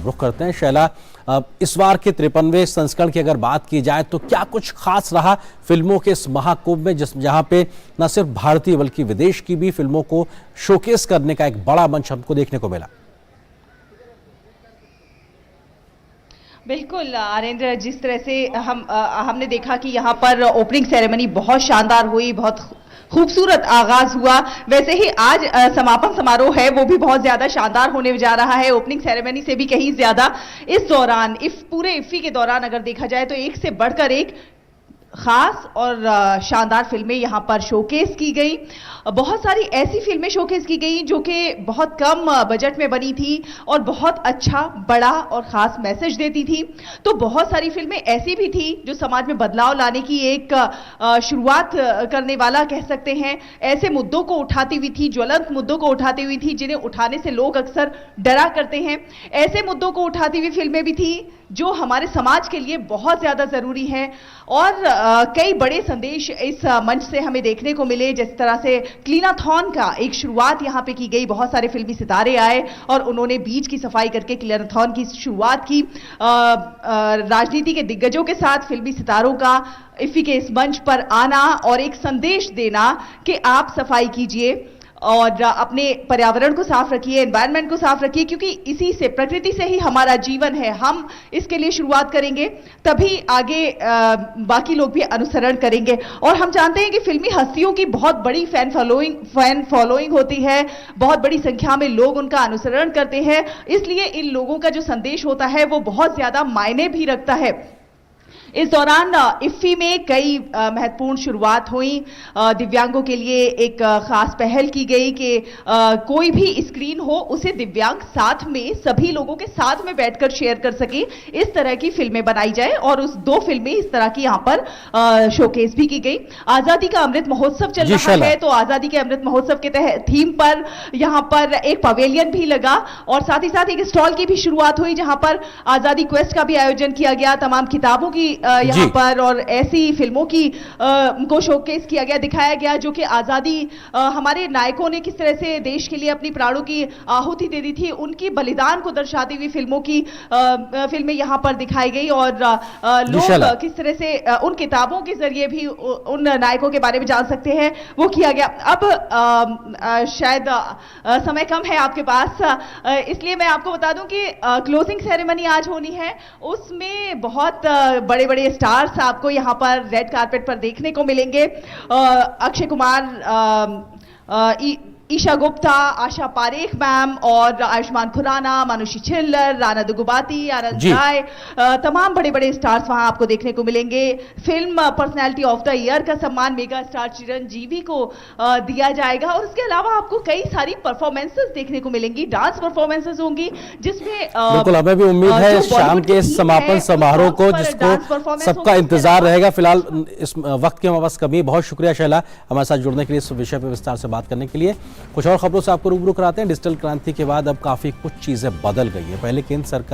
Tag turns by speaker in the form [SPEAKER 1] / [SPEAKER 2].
[SPEAKER 1] रुख करते हैं। शैला, इस बार के 53वें संस्करण की अगर बात की जाए तो क्या कुछ खास रहा फिल्मों के इस महाकुंभ में, जहां पे न सिर्फ भारतीय बल्कि विदेश की भी फिल्मों को शोकेस करने का एक बड़ा मंच हमको देखने को मिला?
[SPEAKER 2] बिल्कुल आरेंद्र, जिस तरह से हमने देखा कि यहाँ पर ओपनिंग सेरेमनी बहुत शानदार हुई, बहुत खूबसूरत आगाज हुआ, वैसे ही आज समापन समारोह है वो भी बहुत ज्यादा शानदार होने जा रहा है। ओपनिंग सेरेमनी से भी कहीं ज्यादा इस दौरान पूरे इफ्फी के दौरान अगर देखा जाए तो एक से बढ़कर एक खास और शानदार फिल्में यहां पर शोकेस की गई। बहुत सारी ऐसी फिल्में शोकेस की गई जो कि बहुत कम बजट में बनी थी और बहुत अच्छा, बड़ा और खास मैसेज देती थी। तो बहुत सारी फिल्में ऐसी भी थी जो समाज में बदलाव लाने की एक शुरुआत करने वाला कह सकते हैं, ऐसे मुद्दों को उठाती हुई थी, ज्वलंत मुद्दों को उठाती हुई थी जिन्हें उठाने से लोग अक्सर डरा करते हैं। ऐसे मुद्दों को उठाती हुई फिल्में भी थी जो हमारे समाज के लिए बहुत ज्यादा जरूरी है और कई बड़े संदेश इस मंच से हमें देखने को मिले। जिस तरह से क्लीनाथॉन का एक शुरुआत यहां पे की गई, बहुत सारे फिल्मी सितारे आए और उन्होंने बीच की सफाई करके क्लीनाथॉन की शुरुआत की। राजनीति के दिग्गजों के साथ फिल्मी सितारों का इफ्फी के इस मंच पर आना और एक संदेश देना कि आप सफाई कीजिए और अपने पर्यावरण को साफ रखिए, एनवायरनमेंट को साफ रखिए, क्योंकि इसी से, प्रकृति से ही हमारा जीवन है। हम इसके लिए शुरुआत करेंगे तभी आगे बाकी लोग भी अनुसरण करेंगे। और हम जानते हैं कि फिल्मी हस्तियों की बहुत बड़ी फैन फॉलोइंग होती है, बहुत बड़ी संख्या में लोग उनका अनुसरण करते हैं, इसलिए इन लोगों का जो संदेश होता है वो बहुत ज्यादा मायने भी रखता है। इस दौरान इफ्फी में कई महत्वपूर्ण शुरुआत हुई। दिव्यांगों के लिए एक खास पहल की गई कि कोई भी स्क्रीन हो उसे दिव्यांग साथ में, सभी लोगों के साथ में बैठकर शेयर कर सके, इस तरह की फिल्में बनाई जाए और उस 2 फिल्में इस तरह की यहां पर शोकेस भी की गई। आजादी का अमृत महोत्सव चल रहा है, तो आजादी के अमृत महोत्सव के थीम पर यहां पर एक पवेलियन भी लगा और साथ ही साथ एक स्टॉल की भी शुरुआत हुई जहां पर आजादी क्वेस्ट का भी आयोजन किया गया। तमाम किताबों की यहां पर और ऐसी फिल्मों की को शोकेस किया गया, दिखाया गया जो कि आजादी, हमारे नायकों ने किस तरह से देश के लिए अपनी प्राणों की आहुति दे दी थी, उनकी बलिदान को दर्शाती हुई फिल्में यहां पर दिखाई गई और लोग किस तरह से उन किताबों के जरिए भी उन नायकों के बारे में जान सकते हैं, वो किया गया। अब शायद समय कम है आपके पास, इसलिए मैं आपको बता दूं कि क्लोजिंग सेरेमनी आज होनी है, उसमें बहुत बड़े बड़े स्टार्स आपको यहां पर रेड कारपेट पर देखने को मिलेंगे। अक्षय कुमार, ईशा गुप्ता, आशा पारेख मैम और आयुष्मान खुराना, मानुषी छिल्लर, राणा दुगुबाती, आनंद राय, तमाम बड़े बड़े स्टार्स वहां आपको देखने को मिलेंगे। Film personality of the year का सम्मान मेगा स्टार चिरंजीवी को दिया जाएगा और उसके अलावा आपको कई सारी परफॉर्मेंसेस देखने को मिलें, डांस परफॉर्मेंसेस होंगी जिसमें
[SPEAKER 1] बिल्कुल हमें भी उम्मीद है शाम के समापन समारोह को जिसको सबका इंतजार रहेगा। फिलहाल इस वक्त की हमारे पास कमी। बहुत शुक्रिया शैला हमारे साथ जुड़ने के लिए, इस विषय पर विस्तार से बात करने के लिए। कुछ और खबरों से आपको रूबरू कराते हैं। डिजिटल क्रांति के बाद अब काफी कुछ चीजें बदल गई है। पहले केंद्र सरकार